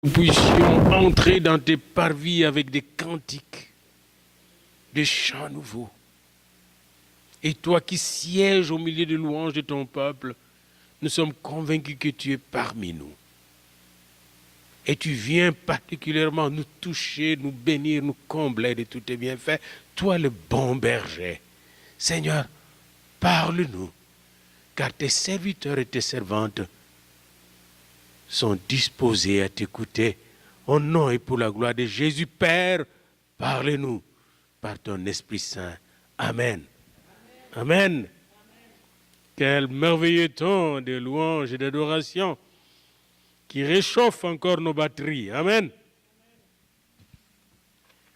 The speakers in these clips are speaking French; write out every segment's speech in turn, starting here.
Nous puissions entrer dans tes parvis avec des cantiques, des chants nouveaux. Et toi qui sièges au milieu des louanges de ton peuple, nous sommes convaincus que tu es parmi nous. Et tu viens particulièrement nous toucher, nous bénir, nous combler de tous tes bienfaits. Toi le bon berger. Seigneur, parle-nous, car tes serviteurs et tes servantes sont disposés à t'écouter. Au nom et pour la gloire de Jésus, Père, parle-nous par ton Esprit Saint. Amen. Amen. Amen. Quel merveilleux temps de louange et d'adoration qui réchauffe encore nos batteries. Amen.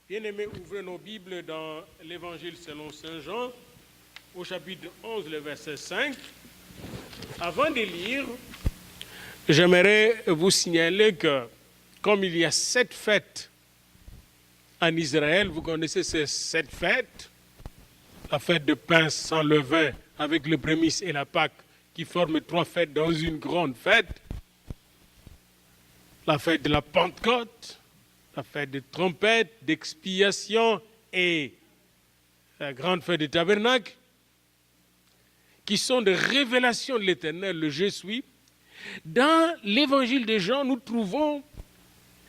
Bien-aimés, ouvrez nos Bibles dans l'Évangile selon Saint Jean, au chapitre 11, le verset 5. Avant de lire, j'aimerais vous signaler que, comme il y a 7 fêtes en Israël, vous connaissez ces 7 fêtes, la fête de pain sans levain avec le prémices et la Pâque, qui forment 3 fêtes dans une grande fête, la fête de la Pentecôte, la fête de trompette, d'expiation et la grande fête du tabernacle, qui sont des révélations de l'Éternel, le Je suis. Dans l'évangile de Jean, nous trouvons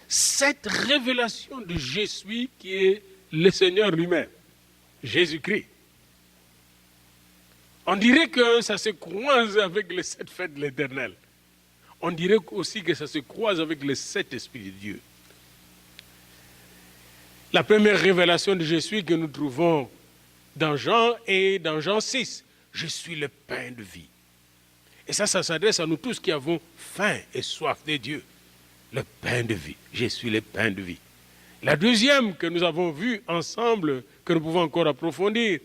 cette révélation de Je suis qui est le Seigneur lui-même, Jésus-Christ. On dirait que ça se croise avec les 7 fêtes de l'Éternel. On dirait aussi que ça se croise avec les 7 esprits de Dieu. La première révélation de Je suis que nous trouvons dans Jean est dans Jean 6. Je suis le pain de vie. Et ça s'adresse à nous tous qui avons faim et soif de Dieu. Le pain de vie. Je suis le pain de vie. La deuxième que nous avons vue ensemble, que nous pouvons encore approfondir,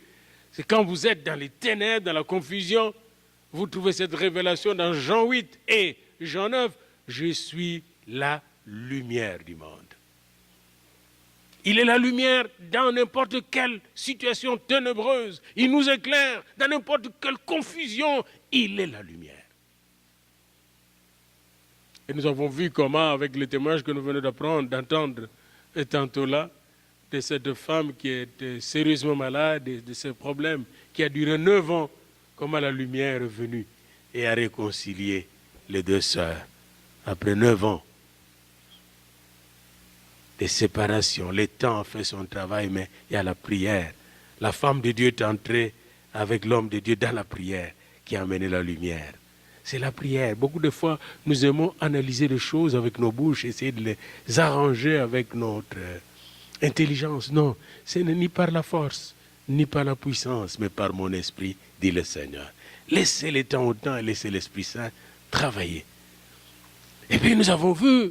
c'est quand vous êtes dans les ténèbres, dans la confusion, vous trouvez cette révélation dans Jean 8 et Jean 9. Je suis la lumière du monde. Il est la lumière dans n'importe quelle situation ténébreuse. Il nous éclaire dans n'importe quelle confusion. Il est la lumière. Et nous avons vu comment, avec le témoignage que nous venons d'entendre tantôt là, de cette femme qui était sérieusement malade, de ce problème qui a duré 9 ans, comment la lumière est venue et a réconcilié les 2 sœurs. Après 9 ans de séparation, le temps a fait son travail, mais il y a la prière. La femme de Dieu est entrée avec l'homme de Dieu dans la prière qui a amené la lumière. C'est la prière. Beaucoup de fois, nous aimons analyser les choses avec nos bouches, essayer de les arranger avec notre intelligence. Non, ce n'est ni par la force, ni par la puissance, mais par mon esprit, dit le Seigneur. Laissez le temps au temps et laissez l'Esprit Saint travailler. Et puis nous avons vu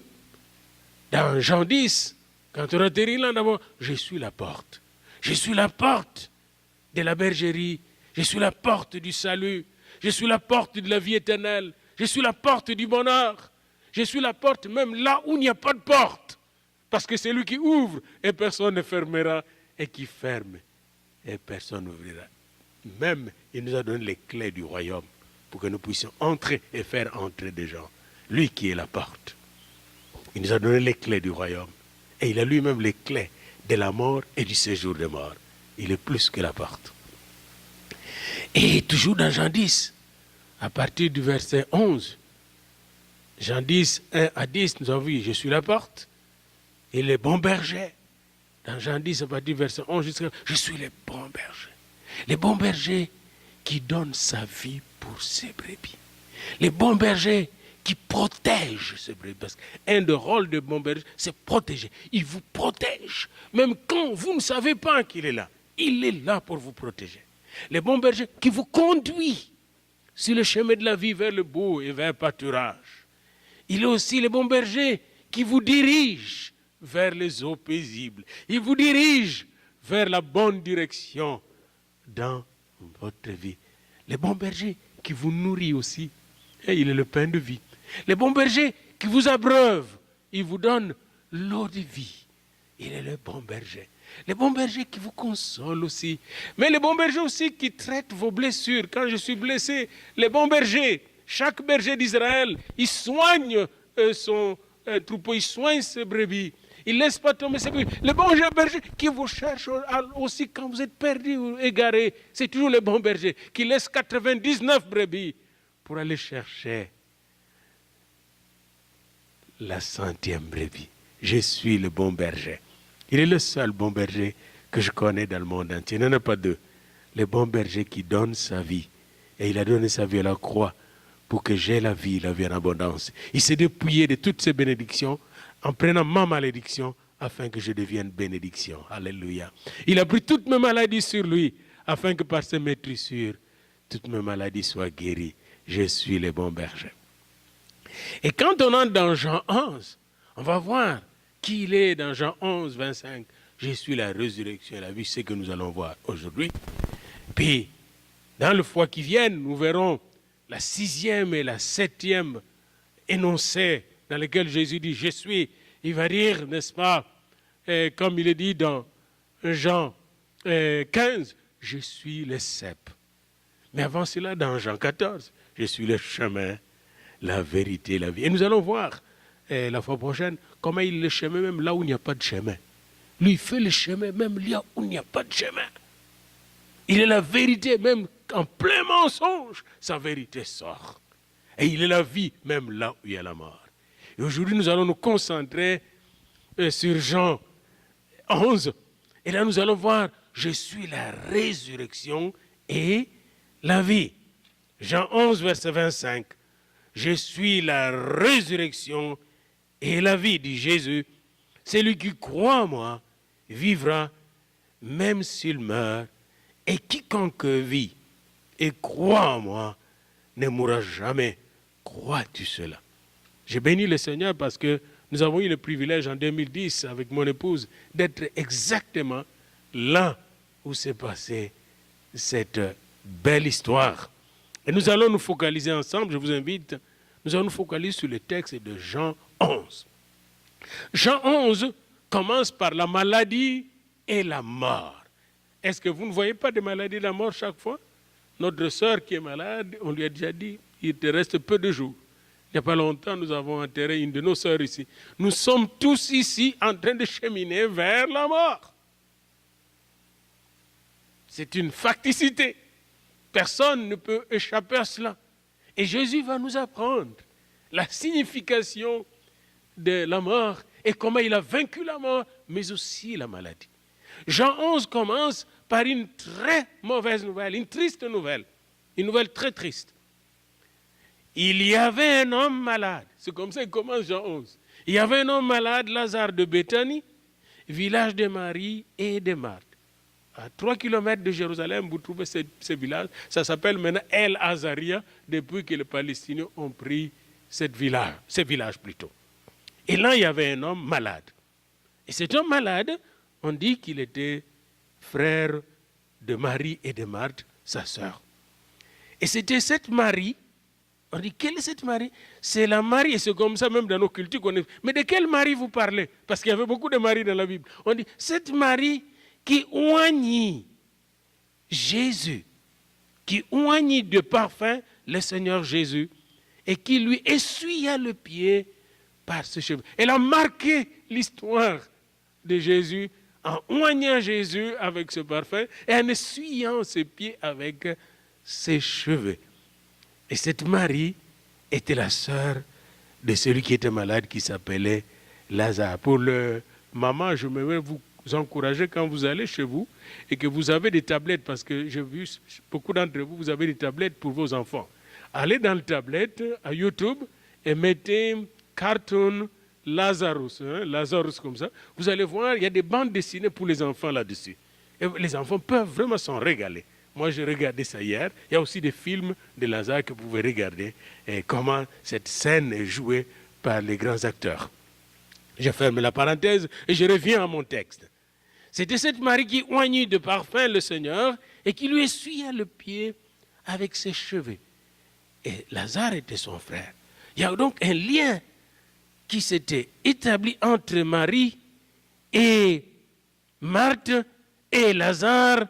dans Jean 10, quand on atterrit là d'abord, je suis la porte. Je suis la porte de la bergerie. Je suis la porte du salut. Je suis la porte de la vie éternelle. Je suis la porte du bonheur. Je suis la porte même là où il n'y a pas de porte. Parce que c'est lui qui ouvre et personne ne fermera, et qui ferme et personne n'ouvrira. Même, il nous a donné les clés du royaume pour que nous puissions entrer et faire entrer des gens. Lui qui est la porte. Il nous a donné les clés du royaume. Et il a lui-même les clés de la mort et du séjour des morts. Il est plus que la porte. Et toujours dans Jean 10, à partir du verset 11, Jean 10, 1 à 10, nous avons vu, je suis la porte. Et les bons bergers, dans Jean 10, à partir du verset 11, jusqu'à je suis le bon berger. Les bons bergers qui donnent sa vie pour ses brebis. Les bons bergers qui protègent ses brebis. Parce qu'un des rôles de bon berger, c'est protéger. Il vous protège. Même quand vous ne savez pas qu'il est là. Il est là pour vous protéger. Les bons bergers qui vous conduisent sur le chemin de la vie vers le beau et vers le pâturage. Il est aussi les bons bergers qui vous dirigent vers les eaux paisibles. Il vous dirige vers la bonne direction dans votre vie. Les bons bergers qui vous nourrissent aussi. Et il est le pain de vie. Les bons bergers qui vous abreuvent. Il vous donne l'eau de vie. Il est le bon berger. Les bons bergers qui vous consolent aussi. Mais les bons bergers aussi qui traitent vos blessures. Quand je suis blessé, les bons bergers, chaque berger d'Israël, il soigne son troupeau, il soigne ses brebis. Il ne laisse pas tomber ses brebis. Le bon berger qui vous cherche aussi quand vous êtes perdu ou égaré, c'est toujours le bon berger qui laisse 99 brebis pour aller chercher la 100e brebis. Je suis le bon berger. Il est le seul bon berger que je connais dans le monde entier. Il n'y en a pas deux. Le bon berger qui donne sa vie. Et il a donné sa vie à la croix pour que j'ai la vie en abondance. Il s'est dépouillé de toutes ses bénédictions en prenant ma malédiction afin que je devienne bénédiction. Alléluia. Il a pris toutes mes maladies sur lui afin que par ses maîtrissures, toutes mes maladies soient guéries. Je suis le bon berger. Et quand on entre dans Jean 11, on va voir qui il est dans Jean 11, 25. Je suis la résurrection et la vie, c'est ce que nous allons voir aujourd'hui. Puis, dans le fois qui vient, nous verrons la 6e et la 7e énoncé dans lequel Jésus dit « Je suis ». Il va dire, n'est-ce pas, comme il est dit dans Jean 15, « Je suis le cep ». Mais avant cela, dans Jean 14, « Je suis le chemin, la vérité, la vie ». Et nous allons voir la fois prochaine comment il est le chemin même là où il n'y a pas de chemin. Lui, il fait le chemin même là où il n'y a pas de chemin. Il est la vérité même en plein mensonge, sa vérité sort. Et il est la vie même là où il y a la mort. Et aujourd'hui, nous allons nous concentrer sur Jean 11. Et là, nous allons voir, je suis la résurrection et la vie. Jean 11, verset 25. Je suis la résurrection et la vie, dit Jésus. Celui qui croit en moi vivra même s'il meurt. Et quiconque vit et croit en moi ne mourra jamais. Crois-tu cela? J'ai béni le Seigneur parce que nous avons eu le privilège en 2010 avec mon épouse d'être exactement là où s'est passée cette belle histoire. Et nous allons nous focaliser ensemble, je vous invite, nous allons nous focaliser sur le texte de Jean 11. Jean 11 commence par la maladie et la mort. Est-ce que vous ne voyez pas de maladie et de la mort chaque fois? Notre sœur qui est malade, on lui a déjà dit, il te reste peu de jours. Il n'y a pas longtemps, nous avons enterré une de nos sœurs ici. Nous sommes tous ici en train de cheminer vers la mort. C'est une facticité. Personne ne peut échapper à cela. Et Jésus va nous apprendre la signification de la mort et comment il a vaincu la mort, mais aussi la maladie. Jean 11 commence par une très mauvaise nouvelle, une triste nouvelle, une nouvelle très triste. Il y avait un homme malade, c'est comme ça qu'il commence Jean 11. Il y avait un homme malade, Lazare de Béthanie, village de Marie et de Marthe. À 3 kilomètres de Jérusalem, vous trouvez ce village, ça s'appelle maintenant El Azaria, depuis que les Palestiniens ont pris ce village plutôt. Et là, il y avait un homme malade. Et cet homme malade, on dit qu'il était frère de Marie et de Marthe, sa sœur. Et c'était cette Marie, on dit, quelle est cette Marie? C'est la Marie, et c'est comme ça même dans nos cultures. Mais de quelle Marie vous parlez? Parce qu'il y avait beaucoup de Marie dans la Bible. On dit, cette Marie qui oignit Jésus, qui oignit de parfum le Seigneur Jésus, et qui lui essuya le pied par ses cheveux. Elle a marqué l'histoire de Jésus en oignant Jésus avec ce parfum et en essuyant ses pieds avec ses cheveux. Et cette Marie était la sœur de celui qui était malade, qui s'appelait Lazare. Pour le maman, je vais vous encourager quand vous allez chez vous et que vous avez des tablettes, parce que j'ai vu beaucoup d'entre vous, vous avez des tablettes pour vos enfants. Allez dans le tablette, à YouTube, et mettez Cartoon Lazarus, Lazarus comme ça. Vous allez voir, il y a des bandes dessinées pour les enfants là-dessus. Et les enfants peuvent vraiment s'en régaler. Moi, j'ai regardé ça hier. Il y a aussi des films de Lazare que vous pouvez regarder et comment cette scène est jouée par les grands acteurs. Je ferme la parenthèse et je reviens à mon texte. C'était cette Marie qui oignit de parfum le Seigneur et qui lui essuya le pied avec ses cheveux. Et Lazare était son frère. Il y a donc un lien qui s'était établi entre Marie et Marthe et Lazare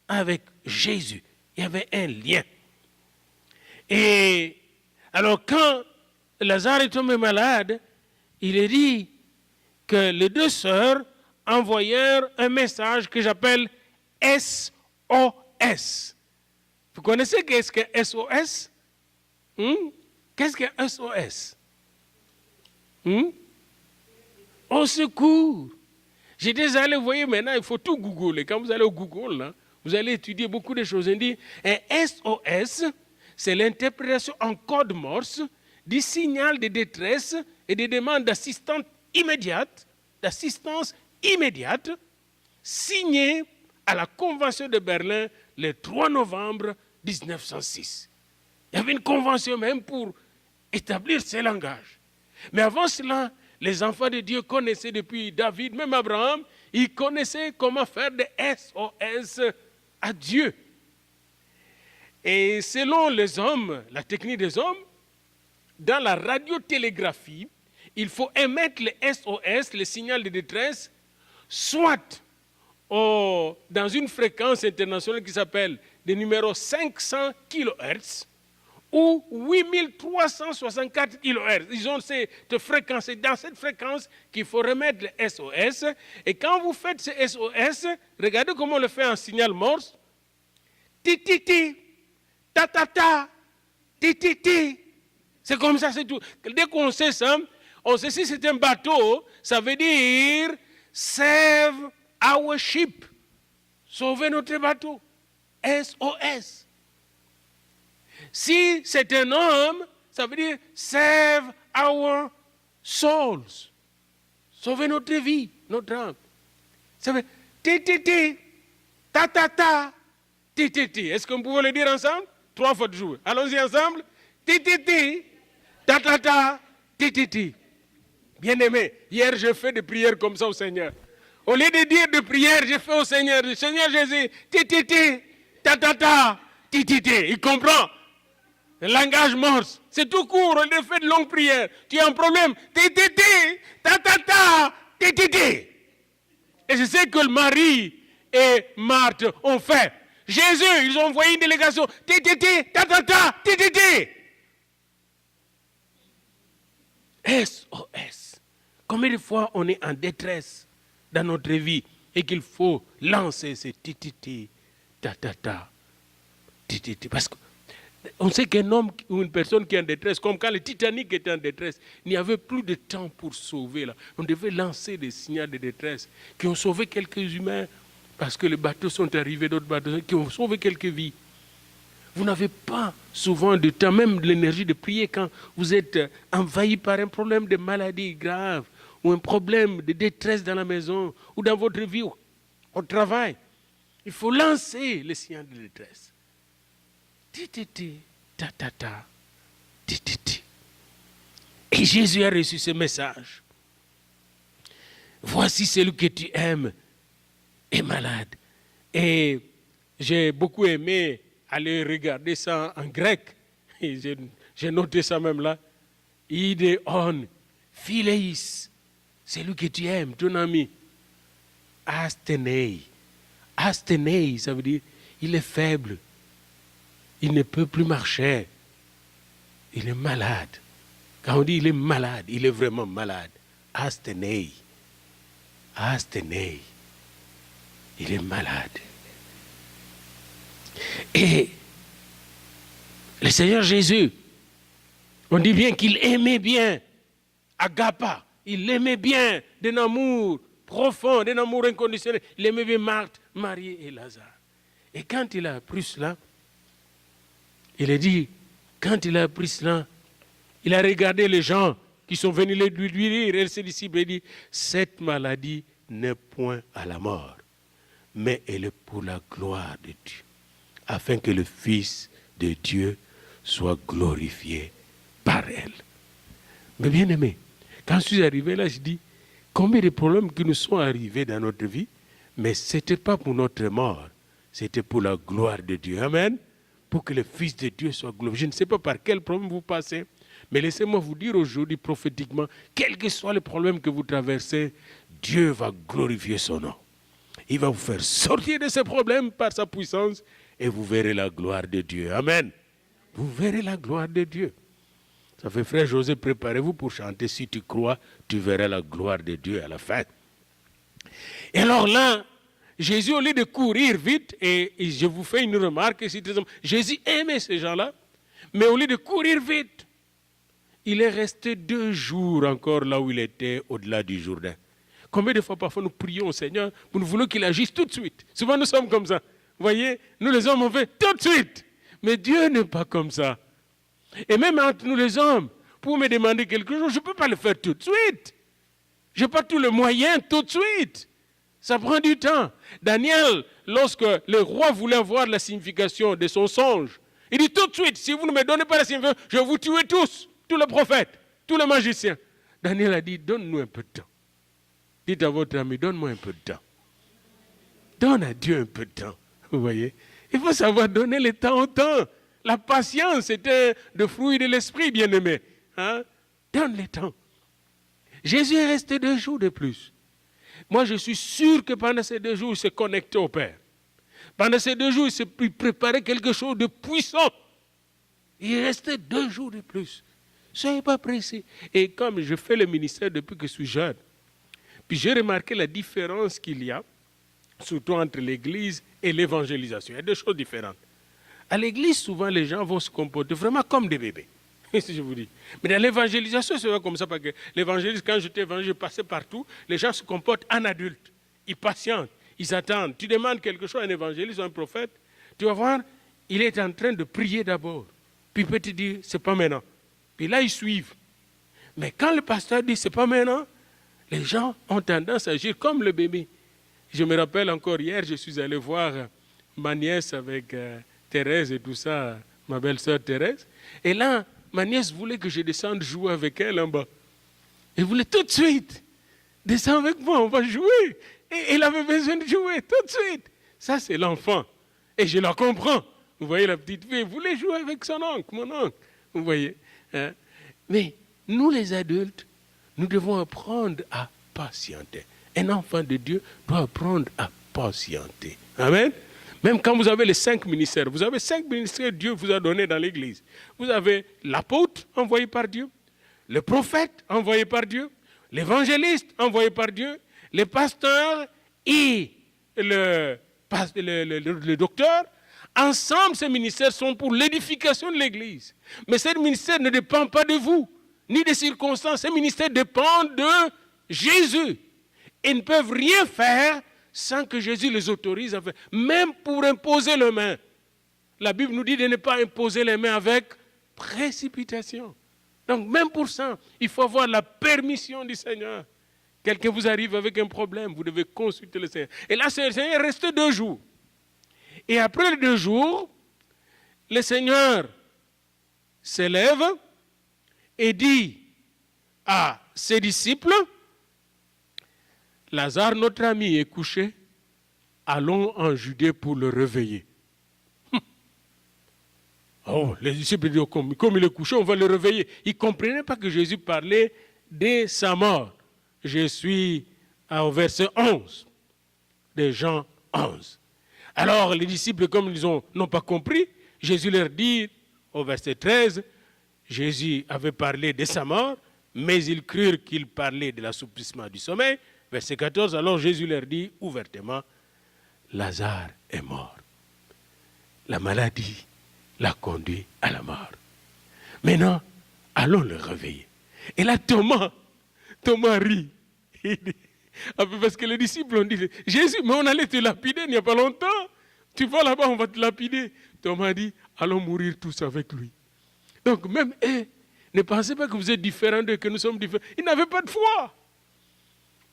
avec Jésus. Il y avait un lien. Et alors quand Lazare est tombé malade, il est dit que les deux sœurs envoyèrent un message que j'appelle SOS. Vous connaissez qu'est-ce que SOS? Qu'est-ce que SOS? Au secours. J'étais allé, vous voyez, maintenant, il faut tout googler. Quand vous allez au Google, là, vous allez étudier beaucoup de choses. Il dit, un SOS, c'est l'interprétation en code Morse du signal de détresse et des demandes d'assistance immédiate, signé à la Convention de Berlin le 3 novembre 1906. Il y avait une convention même pour établir ces langages. Mais avant cela, les enfants de Dieu connaissaient depuis David, même Abraham, ils connaissaient comment faire des SOS à Dieu. Et selon les hommes, la technique des hommes, dans la radiotélégraphie, il faut émettre le SOS, le signal de détresse, soit dans une fréquence internationale qui s'appelle des numéros 500 kHz ou 8364 kHz. Ils ont cette fréquence, c'est dans cette fréquence qu'il faut remettre le SOS. Et quand vous faites ce SOS, regardez comment on le fait en signal Morse. Ti-ti-ti, ta-ta-ta, ti-ti-ti. C'est comme ça, c'est tout. Dès qu'on sait ça, on sait si c'est un bateau, ça veut dire « Save our ship ». Sauvez notre bateau. SOS. Si c'est un homme, ça veut dire « Save our souls ». Sauvez notre vie, notre âme. Ça veut dire « Ti-ti-ti, ta-ta-ta, ti-ti-ti ». Est-ce qu'on peut le dire ensemble? 3 fois de jour. Allons-y ensemble. Ti-ti-ti, ta-ta-ta, ti-ti-ti. Bien-aimé, hier j'ai fait des prières comme ça au Seigneur. Au lieu de dire de prières, j'ai fait au Seigneur. Le Seigneur Jésus, ti-ti-ti, ta-ta-ta, ti-ti-ti. Il comprend. Le langage morse, c'est tout court, on fait de longues prières. Tu as un problème, ti-ti-ti, ta-ta-ta, ti-ti-ti. Et c'est ce que Marie et Marthe ont fait. Jésus, ils ont envoyé une délégation, ti-ti-ti, ta-ta-ta, ti-ti-ti. SOS. Combien de fois on est en détresse dans notre vie et qu'il faut lancer ce ti-ti-ti, ta-ta-ta, ti-ti-ti. Parce qu'on sait qu'un homme ou une personne qui est en détresse, comme quand le Titanic était en détresse, il n'y avait plus de temps pour sauver. Là. On devait lancer des signaux de détresse qui ont sauvé quelques humains parce que les bateaux sont arrivés, d'autres bateaux qui ont sauvé quelques vies. Vous n'avez pas souvent de temps, même de l'énergie de prier quand vous êtes envahi par un problème de maladie grave ou un problème de détresse dans la maison ou dans votre vie au travail. Il faut lancer les signaux de détresse. Ti-ti-ti, ta-ta-ta, ti-ti-ti. Et Jésus a reçu ce message. Voici celui que tu aimes est malade. Et j'ai beaucoup aimé aller regarder ça en grec. J'ai noté ça même là. Idéon, phileis, celui que tu aimes, ton ami. Asthénei. Asthénei, ça veut dire il est faible. Il ne peut plus marcher. Il est malade. Quand on dit il est malade, il est vraiment malade. Asthénei. Asthénei. Il est malade. Et le Seigneur Jésus, on dit bien qu'il aimait bien Agapa. Il aimait bien d'un amour profond, d'un amour inconditionnel. Il aimait bien Marthe, Marie et Lazare. Et quand il a appris cela, il a dit, quand il a appris cela, il a regardé les gens qui sont venus lui dire, et ses disciples, il dit, cette maladie n'est point à la mort, mais elle est pour la gloire de Dieu, afin que le Fils de Dieu soit glorifié par elle. Mais bien aimé, quand je suis arrivé là, je dis, combien de problèmes qui nous sont arrivés dans notre vie, mais ce n'était pas pour notre mort, c'était pour la gloire de Dieu. Amen. Pour que le Fils de Dieu soit glorifié. Je ne sais pas par quel problème vous passez, mais laissez-moi vous dire aujourd'hui prophétiquement, quel que soit le problème que vous traversez, Dieu va glorifier son nom. Il va vous faire sortir de ces problèmes par sa puissance et vous verrez la gloire de Dieu. Amen. Vous verrez la gloire de Dieu. Ça fait, frère José, préparez-vous pour chanter. Si tu crois, tu verras la gloire de Dieu à la fin. Et alors là, Jésus, au lieu de courir vite, et je vous fais une remarque, Jésus aimait ces gens-là, mais au lieu de courir vite, il est resté 2 jours encore là où il était, au-delà du Jourdain. Combien de fois parfois nous prions au Seigneur, nous voulons qu'il agisse tout de suite. Souvent nous sommes comme ça. Vous voyez, nous les hommes on fait tout de suite. Mais Dieu n'est pas comme ça. Et même entre nous les hommes, pour me demander quelque chose, je ne peux pas le faire tout de suite. Je n'ai pas tous les moyens tout de suite. Ça prend du temps. Daniel, lorsque le roi voulait avoir la signification de son songe, il dit tout de suite, si vous ne me donnez pas la signification, je vais vous tuer tous les prophètes, tous les magiciens. Daniel a dit, donne-nous un peu de temps. Dites à votre ami, donne-moi un peu de temps. Donne à Dieu un peu de temps. Vous voyez, il faut savoir donner le temps au temps. La patience est le fruit de l'esprit, bien-aimé. Hein? Donne le temps. Jésus est resté 2 jours de plus. Moi, je suis sûr que pendant ces 2 jours, il s'est connecté au Père. Pendant ces 2 jours, il s'est préparé quelque chose de puissant. Il est resté 2 jours de plus. Soyez pas pressés. Et comme je fais le ministère depuis que je suis jeune, puis j'ai remarqué la différence qu'il y a, surtout entre l'Église et l'évangélisation. Il y a 2 choses différentes. À l'Église, souvent, les gens vont se comporter vraiment comme des bébés. Si je vous dis. Mais dans l'évangélisation, c'est pas comme ça, parce que l'évangéliste, quand j'étais évangéliste, je passais partout, les gens se comportent en adultes. Ils patientent, ils attendent. Tu demandes quelque chose à un évangéliste ou à un prophète, tu vas voir, il est en train de prier d'abord. Puis il peut te dire, c'est pas maintenant. Puis là, ils suivent. Mais quand le pasteur dit, c'est pas maintenant, les gens ont tendance à agir comme le bébé. Je me rappelle encore hier, je suis allé voir ma nièce avec Thérèse et tout ça, ma belle-sœur Thérèse. Et là, ma nièce voulait que je descende jouer avec elle en bas. Elle voulait tout de suite. Descends avec moi, on va jouer. Et elle avait besoin de jouer tout de suite. Ça, c'est l'enfant. Et je la comprends. Vous voyez, la petite fille, elle voulait jouer avec son oncle, mon oncle. Vous voyez. Hein? Mais nous, les adultes, nous devons apprendre à patienter. Un enfant de Dieu doit apprendre à patienter. Amen. Même quand vous avez les 5 ministères, vous avez 5 ministères que Dieu vous a donnés dans l'Église. Vous avez l'apôtre envoyé par Dieu, le prophète envoyé par Dieu, l'évangéliste envoyé par Dieu, les pasteurs et le docteur. Ensemble, ces ministères sont pour l'édification de l'Église. Mais ces ministères ne dépendent pas de vous, ni des circonstances. Ces ministères dépendent de Jésus. Ils ne peuvent rien faire sans que Jésus les autorise à faire, même pour imposer les mains. La Bible nous dit de ne pas imposer les mains avec précipitation. Donc même pour ça, il faut avoir la permission du Seigneur. Quelqu'un vous arrive avec un problème, vous devez consulter le Seigneur. Et là, le Seigneur reste 2 jours. Et après les 2 jours, le Seigneur s'élève et dit à ses disciples, Lazare, notre ami, est couché. Allons en Judée pour le réveiller. Oh, les disciples disent, comme il est couché, on va le réveiller. Ils ne comprenaient pas que Jésus parlait de sa mort. Je suis au verset 11 de Jean 11. Alors, les disciples, comme ils n'ont pas compris, Jésus leur dit, au verset 13, Jésus avait parlé de sa mort, mais ils crurent qu'il parlait de l'assouplissement du sommeil. Verset 14, alors Jésus leur dit ouvertement, Lazare est mort. La maladie l'a conduit à la mort. Maintenant, allons le réveiller. Et là, Thomas rit. Parce que les disciples ont dit, Jésus, mais on allait te lapider il n'y a pas longtemps. Tu vas là-bas, on va te lapider. Thomas dit, allons mourir tous avec lui. Donc même eux, ne pensez pas que vous êtes différents d'eux, que nous sommes différents. Ils n'avaient pas de foi.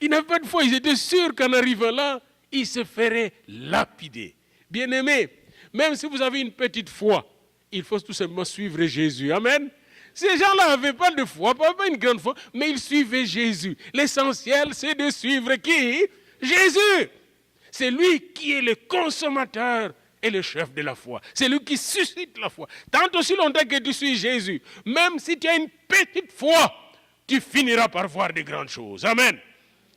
Ils n'avaient pas de foi. Ils étaient sûrs qu'en arrivant là, ils se feraient lapider. Bien-aimés, même si vous avez une petite foi, il faut tout simplement suivre Jésus. Amen. Ces gens-là n'avaient pas de foi, pas une grande foi, mais ils suivaient Jésus. L'essentiel, c'est de suivre qui? Jésus. C'est lui qui est le consommateur et le chef de la foi. C'est lui qui suscite la foi. Tant aussi longtemps que tu suis Jésus, même si tu as une petite foi, tu finiras par voir de grandes choses. Amen.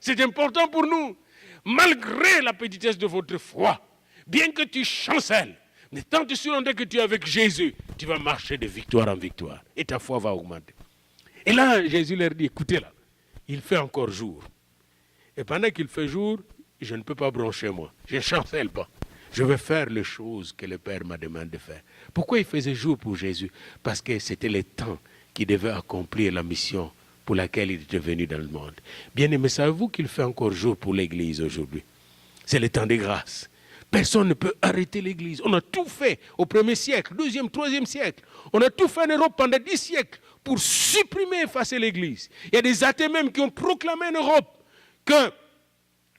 C'est important pour nous. Malgré la petitesse de votre foi, bien que tu chancelles, mais tant aussi longtemps que tu es avec Jésus, tu vas marcher de victoire en victoire. Et ta foi va augmenter. Et là, Jésus leur dit, écoutez là, il fait encore jour. Et pendant qu'il fait jour, je ne peux pas broncher moi. Je ne chancelle pas. Je vais faire les choses que le Père m'a demandé de faire. Pourquoi il faisait jour pour Jésus? Parce que c'était le temps qu'il devait accomplir la mission pour laquelle il était venu dans le monde. Bien aimé, savez-vous qu'il fait encore jour pour l'Église aujourd'hui? C'est le temps de grâce. Personne ne peut arrêter l'Église. On a tout fait au 1er siècle, 2e, 3e siècle. On a tout fait en Europe pendant 10 siècles pour supprimer et effacer l'Église. Il y a des athées même qui ont proclamé en Europe que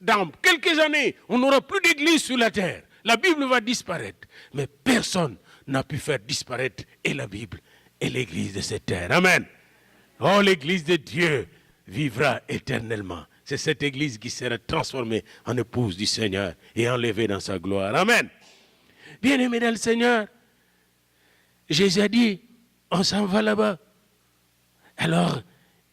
dans quelques années, on n'aura plus d'Église sur la terre. La Bible va disparaître. Mais personne n'a pu faire disparaître et la Bible et l'Église de cette terre. Amen. Oh, l'Église de Dieu vivra éternellement. C'est cette Église qui sera transformée en épouse du Seigneur et enlevée dans sa gloire. Amen. Bien-aimés dans le Seigneur, Jésus a dit, on s'en va là-bas. Alors,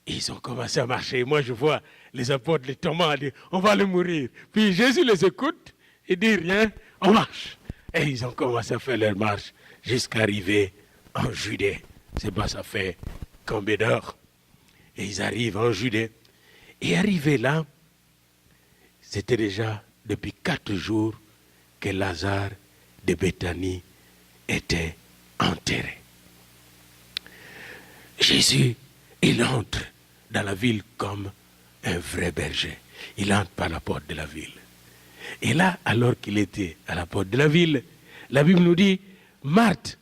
ils ont commencé à marcher. Moi, je vois les apôtres, les Thomas, dire, on va le mourir. Puis Jésus les écoute et dit rien, on marche. Et ils ont commencé à faire leur marche jusqu'à arriver en Judée. C'est pas ça fait combien d'heures. Et ils arrivent en Judée. Et arrivés là, c'était déjà depuis 4 jours que Lazare de Béthanie était enterré. Jésus, il entre dans la ville comme un vrai berger. Il entre par la porte de la ville. Et là, alors qu'il était à la porte de la ville, la Bible nous dit, Marthe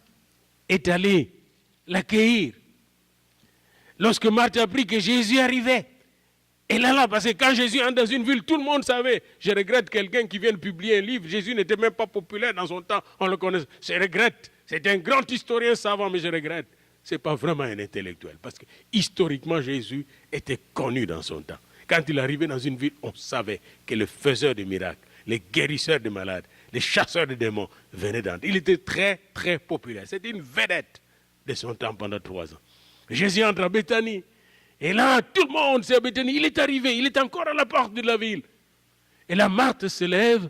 est allée l'accueillir. Lorsque Marthe a appris que Jésus arrivait, elle est là, parce que quand Jésus entre dans une ville, tout le monde savait. Je regrette quelqu'un qui vient de publier un livre. Jésus n'était même pas populaire dans son temps, on le connaît. Je regrette. C'est un grand historien savant, mais je regrette. Ce n'est pas vraiment un intellectuel, parce que historiquement, Jésus était connu dans son temps. Quand il arrivait dans une ville, on savait que le faiseur de miracles, les guérisseurs de malades, les chasseurs de démons venaient d'entrer. Il était très, très populaire. C'était une vedette de son temps pendant 3 ans. Jésus entre à Béthanie. Et là, tout le monde sait à Béthanie. Il est arrivé, il est encore à la porte de la ville. Et là, Marthe se lève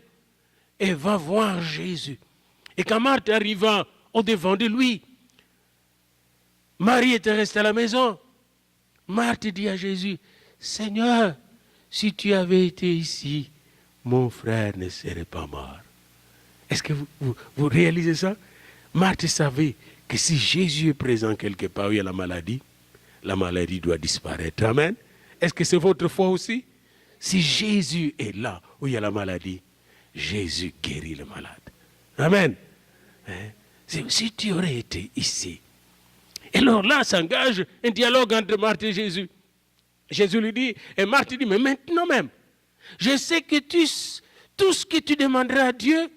et va voir Jésus. Et quand Marthe arriva au-devant de lui, Marie était restée à la maison. Marthe dit à Jésus, Seigneur, si tu avais été ici, mon frère ne serait pas mort. Est-ce que vous réalisez ça? Marthe savait que si Jésus est présent quelque part où il y a la maladie doit disparaître. Amen. Est-ce que c'est votre foi aussi? Si Jésus est là où il y a la maladie, Jésus guérit le malade. Amen. Si tu aurais été ici. Et alors là s'engage un dialogue entre Marthe et Jésus. Jésus lui dit, et Marthe dit, mais maintenant même, je sais que tout ce que tu demanderas à Dieu,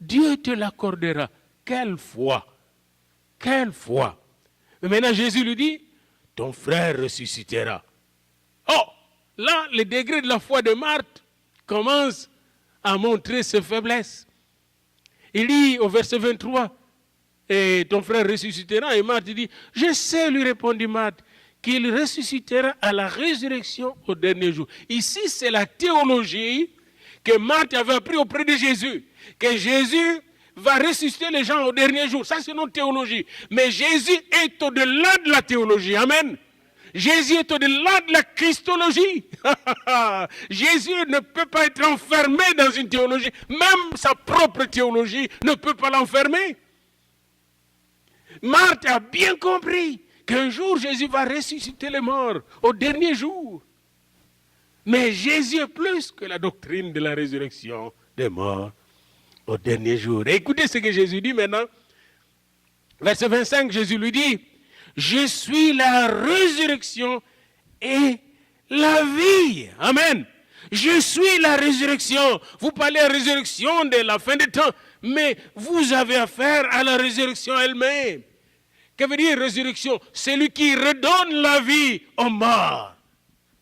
Dieu te l'accordera. Quelle foi! Quelle foi! Mais maintenant Jésus lui dit, ton frère ressuscitera. Oh! Là, le degré de la foi de Marthe commence à montrer ses faiblesses. Il dit au verset 23, et ton frère ressuscitera. Et Marthe dit, je sais, lui répondit Marthe, qu'il ressuscitera à la résurrection au dernier jour. Ici, c'est la théologie que Marthe avait appris auprès de Jésus. Que Jésus va ressusciter les gens au dernier jour. Ça, c'est notre théologie. Mais Jésus est au-delà de la théologie. Amen. Jésus est au-delà de la christologie. Jésus ne peut pas être enfermé dans une théologie. Même sa propre théologie ne peut pas l'enfermer. Marthe a bien compris qu'un jour Jésus va ressusciter les morts au dernier jour. Mais Jésus est plus que la doctrine de la résurrection des morts au dernier jour. Et écoutez ce que Jésus dit maintenant. Verset 25, Jésus lui dit, je suis la résurrection et la vie. Amen. Je suis la résurrection. Vous parlez de résurrection de la fin des temps, mais vous avez affaire à la résurrection elle-même. Que veut dire résurrection? Celui qui redonne la vie aux morts.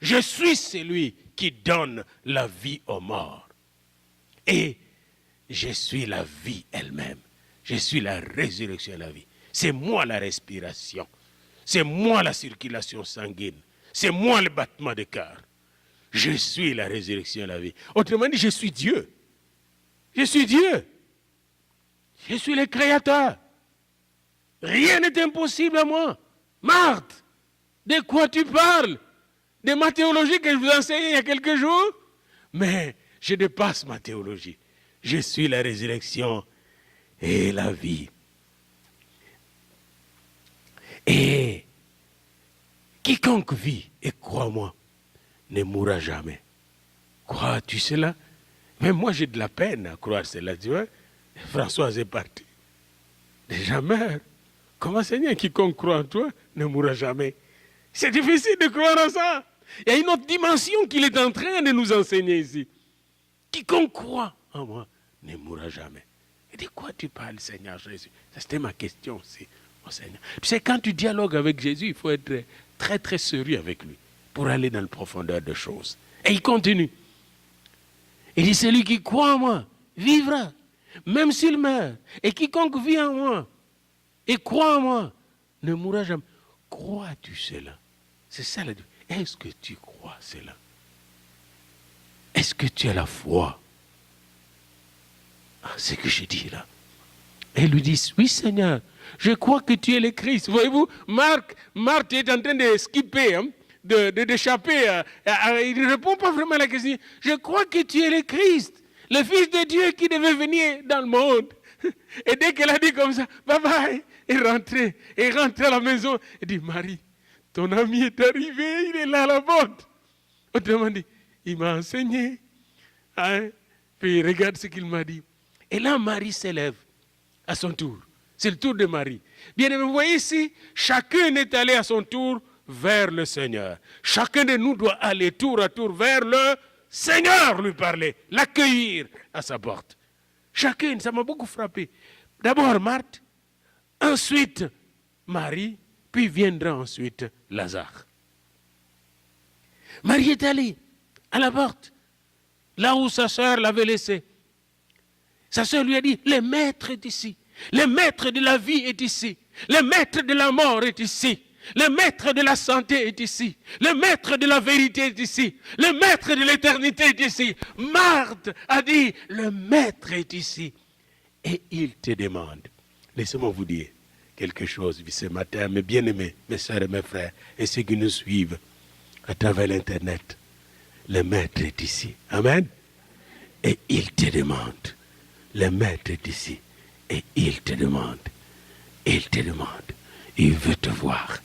Je suis celui qui donne la vie aux morts. Et je suis la vie elle-même. Je suis la résurrection et la vie. C'est moi la respiration. C'est moi la circulation sanguine. C'est moi le battement de cœur. Je suis la résurrection et la vie. Autrement dit, je suis Dieu. Je suis Dieu. Je suis le Créateur. Rien n'est impossible à moi. Marthe, De quoi tu parles? De ma théologie que je vous enseignais il y a quelques jours? Mais je dépasse ma théologie. Je suis la résurrection et la vie. Et quiconque vit et croit-moi ne mourra jamais. Crois-tu cela? Mais moi j'ai de la peine à croire cela. Tu vois? Françoise est partie. Déjà meurt. Comment Seigneur, quiconque croit en toi ne mourra jamais? C'est difficile de croire à ça. Il y a une autre dimension qu'il est en train de nous enseigner ici. Quiconque croit en moi ne mourra jamais. Et de quoi tu parles, Seigneur Jésus? C'était ma question aussi, mon Seigneur. Tu sais, quand tu dialogues avec Jésus, il faut être très, très sérieux avec lui pour aller dans la profondeur des choses. Et il continue. Il dit, celui qui croit en moi vivra, même s'il meurt. Et quiconque vit en moi et croit en moi ne mourra jamais. Crois-tu cela? C'est ça la différence. Est-ce que tu crois cela? Est-ce que tu as la foi? Ah, c'est ce que je dis là. Et il lui dit, oui Seigneur, je crois que tu es le Christ. Voyez-vous, Marc est en train de skipper, hein, d'échapper. Il ne répond pas vraiment à la question. Je crois que tu es le Christ, le Fils de Dieu qui devait venir dans le monde. Et dès qu'elle a dit comme ça, bye bye, il rentre à la maison. Il dit, Marie, ton ami est arrivé, il est là à la porte. Autrement dit, il m'a enseigné. Hein? Puis regarde ce qu'il m'a dit. Et là, Marie s'élève à son tour. C'est le tour de Marie. Bien aimé, vous voyez ici, chacun est allé à son tour vers le Seigneur. Chacun de nous doit aller tour à tour vers le Seigneur, lui parler, l'accueillir à sa porte. Chacun, ça m'a beaucoup frappé. D'abord Marthe, ensuite Marie, puis viendra ensuite Lazare. Marie est allée à la porte, là où sa sœur l'avait laissé. Sa sœur lui a dit, le maître est ici. Le maître de la vie est ici. Le maître de la mort est ici. Le maître de la santé est ici. Le maître de la vérité est ici. Le maître de l'éternité est ici. Marthe a dit, le maître est ici. Et il te demande. Laissez-moi vous dire quelque chose ce matin, mes bien-aimés, mes sœurs et mes frères, et ceux qui nous suivent à travers l'Internet. Le maître est ici. Amen. Et il te demande. Le maître est ici. Et il te demande. Il te demande. Il veut te voir.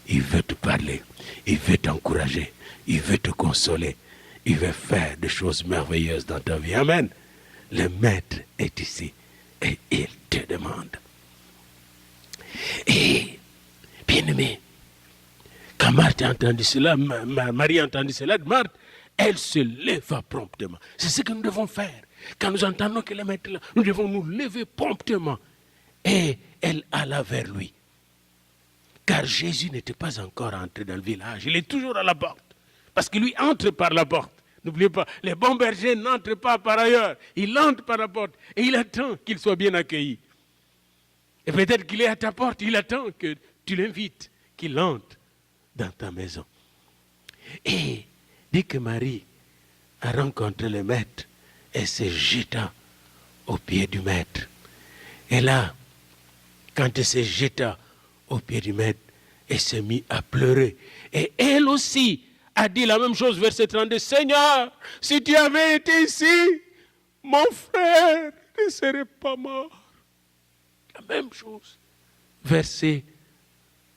Il veut te parler. Il veut t'encourager. Il veut te consoler. Il veut faire des choses merveilleuses dans ta vie. Amen. Le maître est ici. Et il te demande. Et, bien aimé, quand Marthe a entendu cela, Marie a entendu cela de Marthe, elle se leva promptement. C'est ce que nous devons faire. Quand nous entendons que le maître est là, nous devons nous lever promptement. Et elle alla vers lui. Car Jésus n'était pas encore entré dans le village. Il est toujours à la porte. Parce que lui entre par la porte. N'oubliez pas, les bons bergers n'entrent pas par ailleurs. Il entre par la porte et il attend qu'il soit bien accueilli. Et peut-être qu'il est à ta porte, il attend que tu l'invites, qu'il entre dans ta maison. Et dès que Marie a rencontré le maître, elle se jeta aux pieds du maître. Et là, quand elle se jeta aux pieds du maître, elle s'est mise à pleurer. Et elle aussi a dit la même chose, verset 32. Seigneur, si tu avais été ici, mon frère ne serait pas mort. La même chose. Verset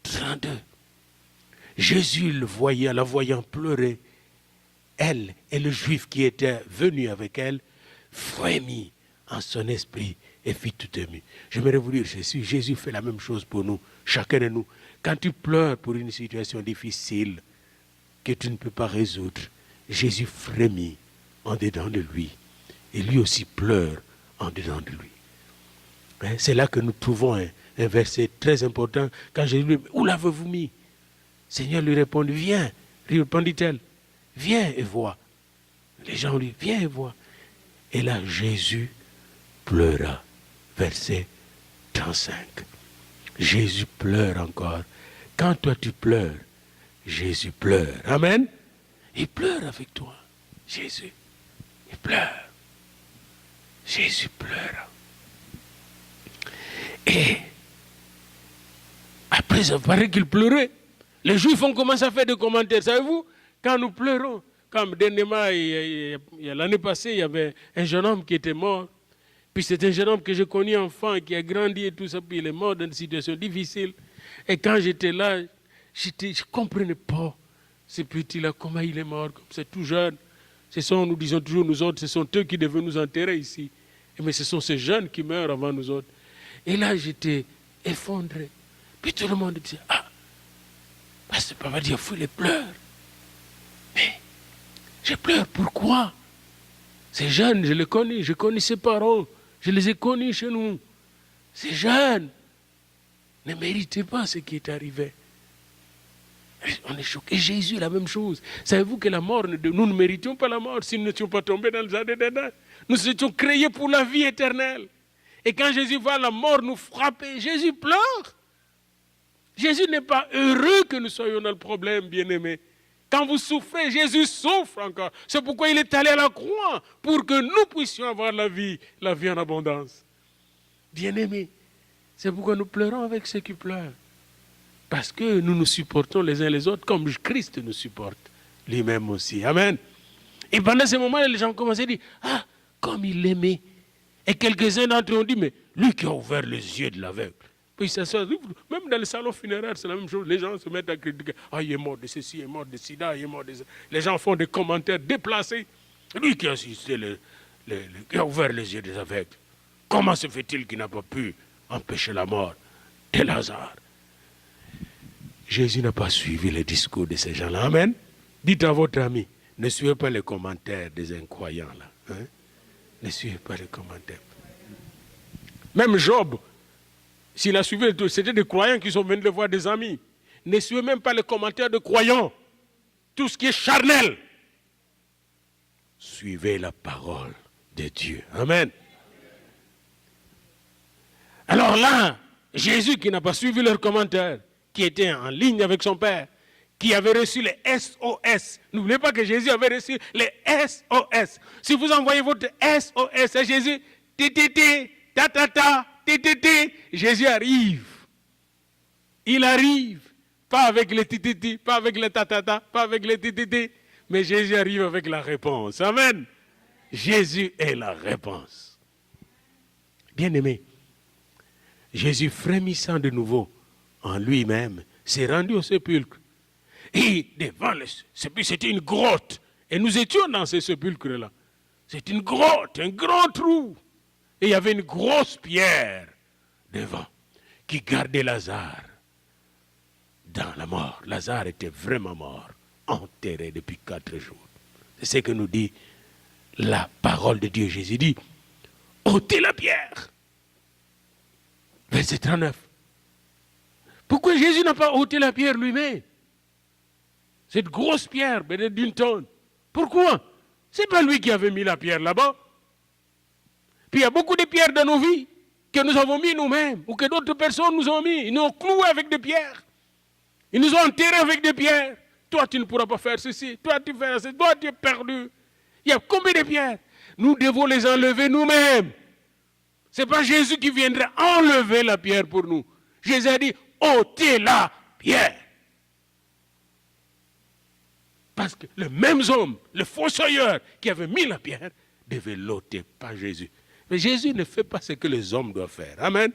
32. Jésus le voyait, la voyant pleurer, elle et le juif qui était venu avec elle, frémit en son esprit et fit tout ému. J'aimerais vous dire, Jésus fait la même chose pour nous, chacun de nous. Quand tu pleures pour une situation difficile que tu ne peux pas résoudre, Jésus frémit en dedans de lui. Et lui aussi pleure en dedans de lui. Hein? C'est là que nous trouvons un verset très important. Quand Jésus lui dit, où l'avez-vous mis? Seigneur lui répondit, viens, lui répondit-elle, viens et vois. Les gens lui disent, viens et vois. Et là, Jésus pleura. Verset 35. Jésus pleure encore. Quand toi tu pleures, Jésus pleure. Amen. Il pleure avec toi. Jésus, il pleure. Jésus pleure. Et après, ça paraît qu'il pleurait. Les Juifs ont commencé à faire des commentaires. Savez-vous, quand nous pleurons, comme dernièrement, l'année passée, il y avait un jeune homme qui était mort. Puis c'est un jeune homme que j'ai connu enfant, qui a grandi et tout ça, puis il est mort dans une situation difficile. Et quand j'étais là, je ne comprenais pas ce petit-là, comment il est mort, comme c'est tout jeune. Nous disons toujours, nous autres, ce sont eux qui devaient nous enterrer ici. Mais ce sont ces jeunes qui meurent avant nous autres. Et là, j'étais effondré. Puis tout le monde disait, Pasteur Papa dit, il faut les pleurs. Mais je pleure, pourquoi? Ces jeunes, je les connais, je connais ses parents, je les ai connus chez nous. Ces jeunes ne méritaient pas ce qui est arrivé. On est choqué. Et Jésus, la même chose. Savez-vous que la mort, nous ne méritions pas la mort si nous n'étions pas tombés dans le jardin d'Éden. Nous étions créés pour la vie éternelle. Et quand Jésus voit la mort nous frapper, Jésus pleure. Jésus n'est pas heureux que nous soyons dans le problème, bien-aimés. Quand vous souffrez, Jésus souffre encore. C'est pourquoi il est allé à la croix, pour que nous puissions avoir la vie en abondance. Bien-aimés, c'est pourquoi nous pleurons avec ceux qui pleurent. Parce que nous nous supportons les uns les autres comme Christ nous supporte lui-même aussi. Amen. Et pendant ce moment, les gens commençaient à dire, comme il l'aimait. Et quelques-uns d'entre eux ont dit, mais lui qui a ouvert les yeux de l'aveugle. Puis ça se même dans les salons funéraires, c'est la même chose. Les gens se mettent à critiquer. Il est mort de ceci, il est mort de sida, il est mort de ça. Les gens font des commentaires déplacés. Lui qui a assisté, qui a ouvert les yeux des aveugles. Comment se fait-il qu'il n'a pas pu empêcher la mort de Lazare? Jésus n'a pas suivi le discours de ces gens-là. Amen. Dites à votre ami, ne suivez pas les commentaires des incroyants là. Hein? Ne suivez pas les commentaires. Même Job, s'il a suivi, c'était des croyants qui sont venus le voir des amis. Ne suivez même pas les commentaires de croyants. Tout ce qui est charnel. Suivez la parole de Dieu. Amen. Alors là, Jésus qui n'a pas suivi leurs commentaires, qui était en ligne avec son Père, qui avait reçu les SOS. N'oubliez pas que Jésus avait reçu les SOS. Si vous envoyez votre SOS à Jésus, titi, ta, titi, Jésus arrive. Il arrive. Pas avec les titi, pas avec les ta, pas avec les titi, mais Jésus arrive avec la réponse. Amen. Jésus est la réponse. Bien-aimé, Jésus frémissant de nouveau en lui-même, s'est rendu au sépulcre. Et devant le sépulcre, c'était une grotte. Et nous étions dans ce sépulcre-là. C'est une grotte, un grand trou. Et il y avait une grosse pierre devant qui gardait Lazare dans la mort. Lazare était vraiment mort, enterré depuis 4 jours. C'est ce que nous dit la parole de Dieu. Jésus dit, ôtez la pierre. Verset 39. Pourquoi Jésus n'a pas ôté la pierre lui-même? Cette grosse pierre, peut-être d'une tonne. Pourquoi? Ce n'est pas lui qui avait mis la pierre là-bas. Puis il y a beaucoup de pierres dans nos vies que nous avons mis nous-mêmes, ou que d'autres personnes nous ont mis. Ils nous ont cloués avec des pierres. Ils nous ont enterrés avec des pierres. Toi, tu ne pourras pas faire ceci. Toi, tu fais ceci. Toi, tu es perdu. Il y a combien de pierres? Nous devons les enlever nous-mêmes. Ce n'est pas Jésus qui viendrait enlever la pierre pour nous. Jésus a dit, ôtez la pierre. Parce que le même homme, le fossoyeur qui avait mis la pierre, devait l'ôter, pas Jésus. Mais Jésus ne fait pas ce que les hommes doivent faire. Amen.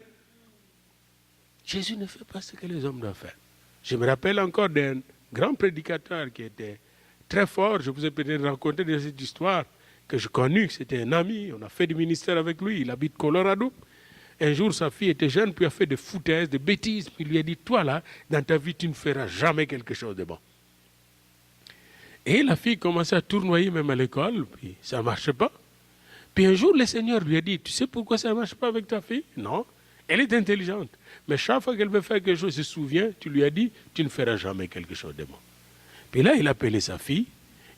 Jésus ne fait pas ce que les hommes doivent faire. Je me rappelle encore d'un grand prédicateur qui était très fort. Je vous ai peut-être raconté cette histoire que je connus. C'était un ami. On a fait du ministère avec lui. Il habite Colorado. Un jour, sa fille était jeune, puis a fait des foutaises, des bêtises. Puis il lui a dit, toi là, dans ta vie, tu ne feras jamais quelque chose de bon. Et la fille commençait à tournoyer même à l'école, puis ça ne marchait pas. Puis un jour, le Seigneur lui a dit, tu sais pourquoi ça ne marche pas avec ta fille? Non, elle est intelligente. Mais chaque fois qu'elle veut faire quelque chose, elle se souvient, tu lui as dit, tu ne feras jamais quelque chose de bon. Puis là, il a appelé sa fille.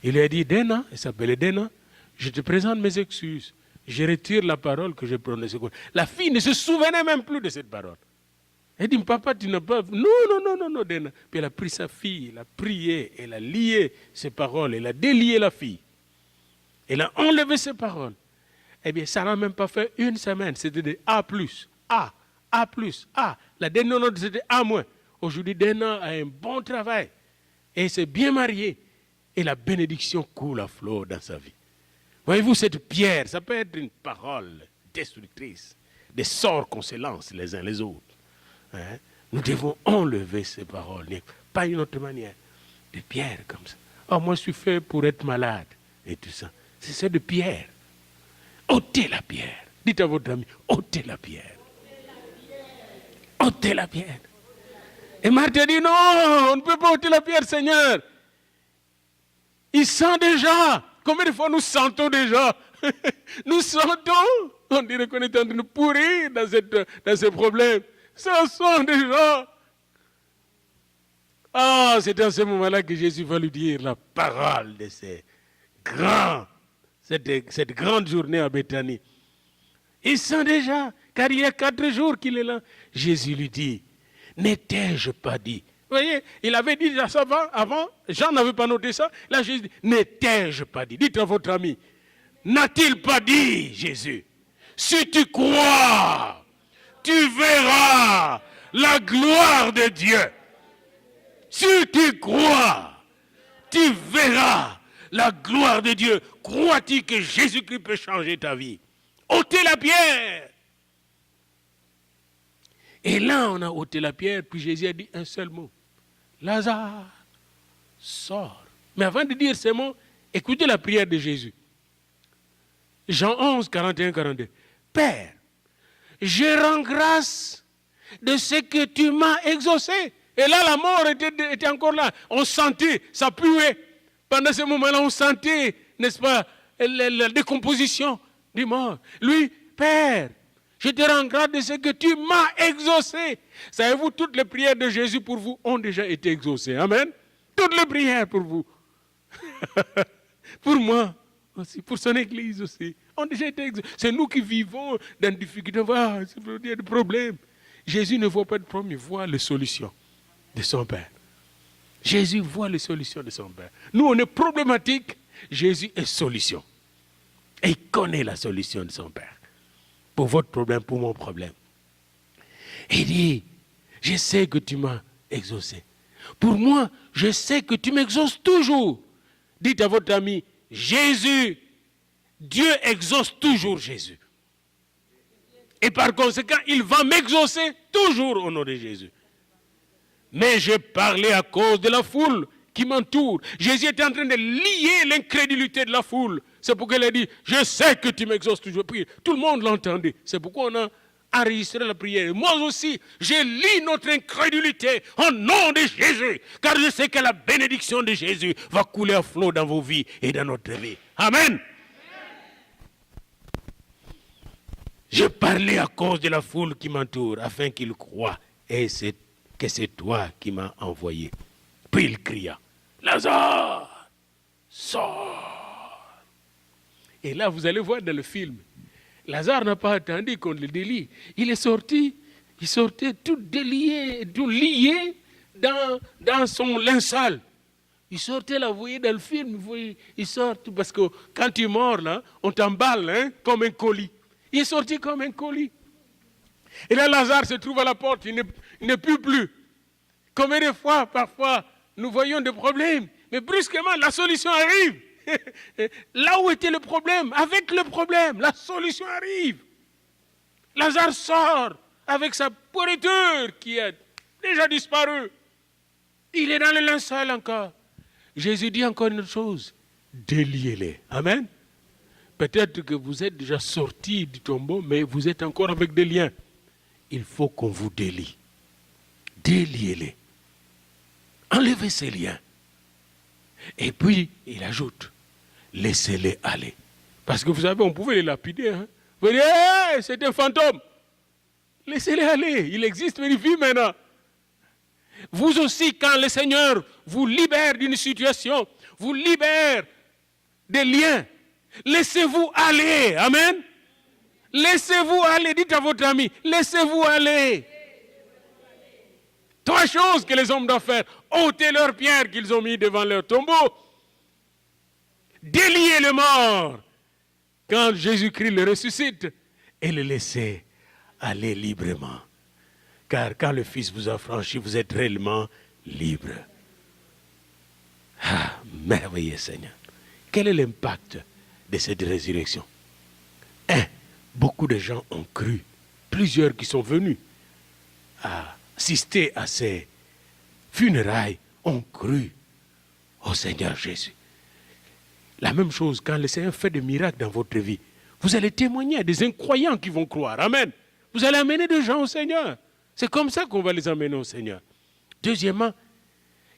Il lui a dit, Dena, elle s'appelait Dena, je te présente mes excuses. Je retire la parole que j'ai prononcée. La fille ne se souvenait même plus de cette parole. Elle dit, papa, tu n'as pas... Non, Dena. Puis elle a pris sa fille, elle a prié, elle a lié ses paroles, elle a délié la fille. Elle a enlevé ses paroles. Eh bien, ça n'a même pas fait une semaine. C'était des A+, A+, A+. La dernière note, c'était A-. aujourd'hui d'un an a un bon travail et s'est bien marié et la bénédiction coule à flot dans sa vie. Voyez-vous, cette pierre, ça peut être une parole destructrice, des sorts qu'on se lance les uns les autres. Hein? Nous devons enlever ces paroles, pas une autre manière. Des pierres comme ça. Oh, moi je suis fait pour être malade et tout ça. C'est de pierre. Ôtez la pierre. Dites à votre ami, ôtez la pierre. Ôtez la pierre. Et Marthe a dit, non, on ne peut pas ôter la pierre, Seigneur. Il sent déjà. Combien de fois nous sentons déjà? Nous sentons. On dirait qu'on est en train de pourrir dans ces problèmes. Ça sent déjà. Ah, c'est dans ce moment-là que Jésus va lui dire la parole de cette grande journée à Béthanie. Il sent déjà, car il y a 4 jours qu'il est là. Jésus lui dit, n'étais-je pas dit? Vous voyez, il avait dit ça avant, Jean n'avait pas noté ça. Là, Jésus dit, n'étais-je pas dit? Dites à votre ami, n'a-t-il pas dit, Jésus? Si tu crois, tu verras la gloire de Dieu. Si tu crois, tu verras la gloire de Dieu. Crois-tu que Jésus-Christ peut changer ta vie? Ôtez la pierre. Et là, on a ôté la pierre, puis Jésus a dit un seul mot. Lazare, sors. Mais avant de dire ces mots, écoutez la prière de Jésus. Jean 11, 41, 42. Père, je rends grâce de ce que tu m'as exaucé. Et là, la mort était encore là. On sentait, ça puait. Pendant ce moment-là, on sentait, n'est-ce pas, la décomposition du mort. Lui, Père, je te rends grâce de ce que tu m'as exaucé. Savez-vous, toutes les prières de Jésus pour vous ont déjà été exaucées. Amen. Toutes les prières pour vous. Pour moi aussi, pour son Église aussi, ont déjà été exaucées. C'est nous qui vivons dans des difficultés, il y a des problèmes. Jésus ne voit pas de problème, il voit les solutions de son Père. Jésus voit les solutions de son Père. Nous, on est problématique. Jésus est solution. Et il connaît la solution de son Père. Pour votre problème, pour mon problème. Et il dit, je sais que tu m'as exaucé. Pour moi, je sais que tu m'exauces toujours. Dites à votre ami, Jésus, Dieu exauce toujours Jésus. Et par conséquent, il va m'exaucer toujours au nom de Jésus. Mais j'ai parlé à cause de la foule qui m'entoure. Jésus était en train de lier l'incrédulité de la foule. C'est pourquoi il a dit, je sais que tu m'exauces toujours. Puis tout le monde l'entendait. C'est pourquoi on a enregistré la prière. Moi aussi, je lis notre incrédulité au nom de Jésus. Car je sais que la bénédiction de Jésus va couler à flot dans vos vies et dans notre vie. Amen. Je parlais à cause de la foule qui m'entoure, afin qu'ils croient. Et que c'est toi qui m'as envoyé. Puis il cria, Lazare, sors. Et là, vous allez voir dans le film, Lazare n'a pas attendu qu'on le délie. Il est sorti, il sortait tout délié, tout lié dans son linceul. Il sortait là, vous voyez dans le film, vous voyez, il sort, parce que quand tu es mort, là, on t'emballe comme un colis. Il est sorti comme un colis. Et là, Lazare se trouve à la porte, il ne peut plus. Combien de fois, parfois, nous voyons des problèmes, mais brusquement, la solution arrive. Là où était le problème, avec le problème, la solution arrive. Lazare sort avec sa pourriture qui a déjà disparu. Il est dans le linceul encore. Jésus dit encore une autre chose, déliez-les. Amen. Peut-être que vous êtes déjà sortis du tombeau, mais vous êtes encore avec des liens. Il faut qu'on vous délie. Déliez-les. Enlevez ces liens. Et puis, il ajoute, laissez-les aller. Parce que vous savez, on pouvait les lapider. Vous dites, hey, c'est un fantôme. Laissez-les aller. Il existe, mais il vit maintenant. Vous aussi, quand le Seigneur vous libère d'une situation, vous libère des liens, laissez-vous aller. Amen. Laissez-vous aller. Dites à votre ami, laissez-vous aller. 3 choses que les hommes doivent faire. Ôter leurs pierres qu'ils ont mis devant leur tombeau. Délier le mort quand Jésus-Christ le ressuscite. Et le laisser aller librement. Car quand le Fils vous a franchi, vous êtes réellement libre. Ah, merveilleux Seigneur. Quel est l'impact de cette résurrection? Beaucoup de gens ont cru. Plusieurs qui sont venus assister à ces funérailles ont cru au Seigneur Jésus. La même chose, quand le Seigneur fait des miracles dans votre vie, vous allez témoigner à des incroyants qui vont croire. Amen. Vous allez amener des gens au Seigneur. C'est comme ça qu'on va les amener au Seigneur. Deuxièmement,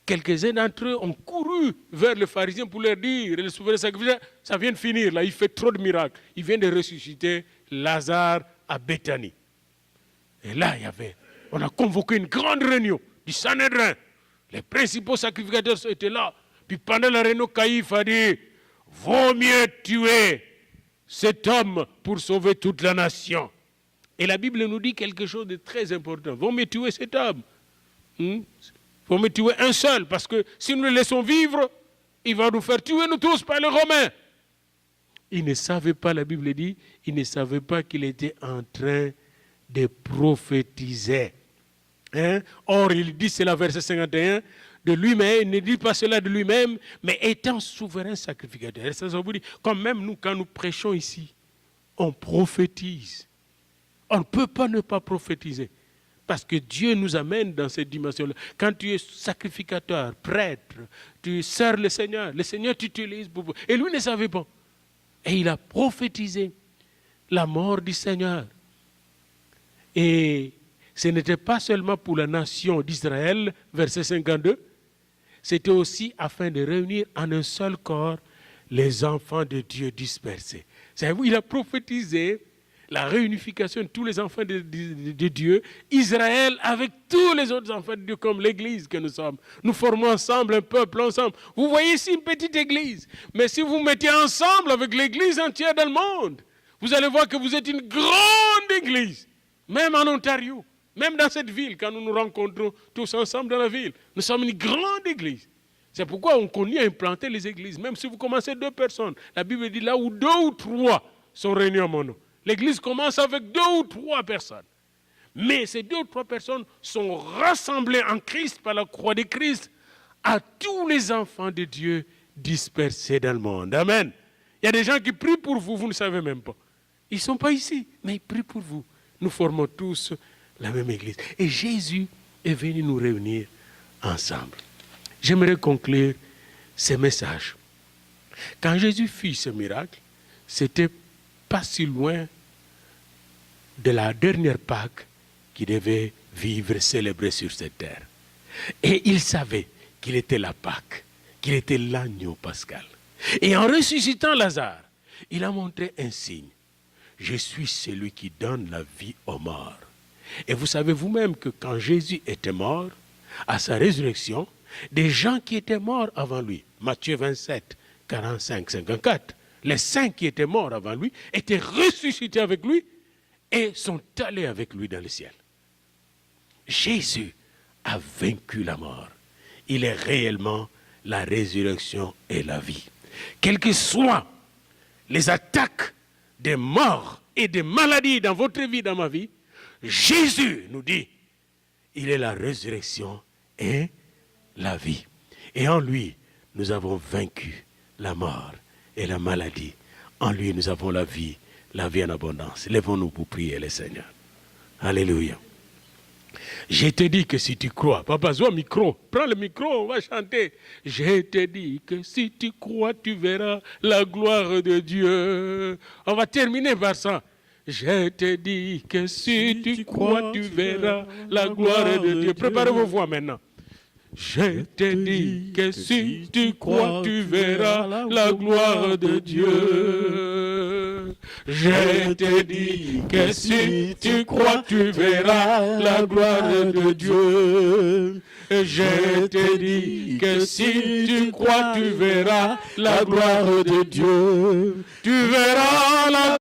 quelques-uns d'entre eux ont couru vers les pharisiens pour leur dire, le souverain sacrificateur, ça vient de finir, là, il fait trop de miracles. Il vient de ressusciter Lazare à Béthanie. Et là, on a convoqué une grande réunion du Sanhédrin. Les principaux sacrificateurs étaient là. Puis pendant la réunion, Caïphe a dit, vaut mieux tuer cet homme pour sauver toute la nation. Et la Bible nous dit quelque chose de très important. Vaut mieux tuer cet homme. Vaut mieux tuer un seul, parce que si nous le laissons vivre, il va nous faire tuer nous tous par les Romains. Il ne savait pas, la Bible dit, il ne savait pas qu'il était en train de prophétiser. Or, il dit, c'est la verset 51, de lui-même, il ne dit pas cela de lui-même, mais étant souverain sacrificateur. Et ça vous dit, quand même nous, quand nous prêchons ici, on prophétise. On ne peut pas ne pas prophétiser. Parce que Dieu nous amène dans cette dimension-là. Quand tu es sacrificateur, prêtre, tu sers le Seigneur t'utilise pour... Et lui ne savait pas. Et il a prophétisé la mort du Seigneur. Et ce n'était pas seulement pour la nation d'Israël, verset 52, c'était aussi afin de réunir en un seul corps les enfants de Dieu dispersés. Savez-vous, il a prophétisé la réunification de tous les enfants de Dieu, Israël avec tous les autres enfants de Dieu, comme l'Église que nous sommes. Nous formons ensemble un peuple ensemble. Vous voyez ici une petite Église, mais si vous mettez ensemble avec l'Église entière dans le monde, vous allez voir que vous êtes une grande Église, même en Ontario, même dans cette ville, quand nous nous rencontrons tous ensemble dans la ville. Nous sommes une grande Église. C'est pourquoi on connaît à implanter les églises, même si vous commencez 2 personnes. La Bible dit là où 2 ou 3 sont réunis en mon nom. L'église commence avec 2 ou 3 personnes. Mais ces 2 ou 3 personnes sont rassemblées en Christ par la croix de Christ à tous les enfants de Dieu dispersés dans le monde. Amen. Il y a des gens qui prient pour vous, vous ne savez même pas. Ils ne sont pas ici, mais ils prient pour vous. Nous formons tous la même église. Et Jésus est venu nous réunir ensemble. J'aimerais conclure ce message. Quand Jésus fit ce miracle, c'était pas si loin de la dernière Pâque qu'il devait vivre, célébrer sur cette terre. Et il savait qu'il était la Pâque, qu'il était l'agneau pascal. Et en ressuscitant Lazare, il a montré un signe. Je suis celui qui donne la vie aux morts. Et vous savez vous-même que quand Jésus était mort, à sa résurrection, des gens qui étaient morts avant lui, Matthieu 27, 45, 54, les saints qui étaient morts avant lui étaient ressuscités avec lui et sont allés avec lui dans le ciel. Jésus a vaincu la mort. Il est réellement la résurrection et la vie. Quelles que soient les attaques des morts et des maladies dans votre vie, dans ma vie, Jésus nous dit, il est la résurrection et la vie. Et en lui, nous avons vaincu la mort et la maladie. En lui, nous avons la vie en abondance. Lèvons-nous pour prier le Seigneur. Alléluia. Je te dis que si tu crois, papa, zois micro, prends le micro, on va chanter. Je te dis que si tu crois, tu verras la gloire de Dieu. On va terminer par ça. Je te dis que si tu crois, tu verras la gloire de Dieu. Préparez vos voix maintenant. Je te dis que si tu crois, tu verras la gloire de Dieu. Je te dis que si tu crois, tu verras la gloire de Dieu. Je te dis que si tu crois, tu verras la gloire de Dieu. Tu verras la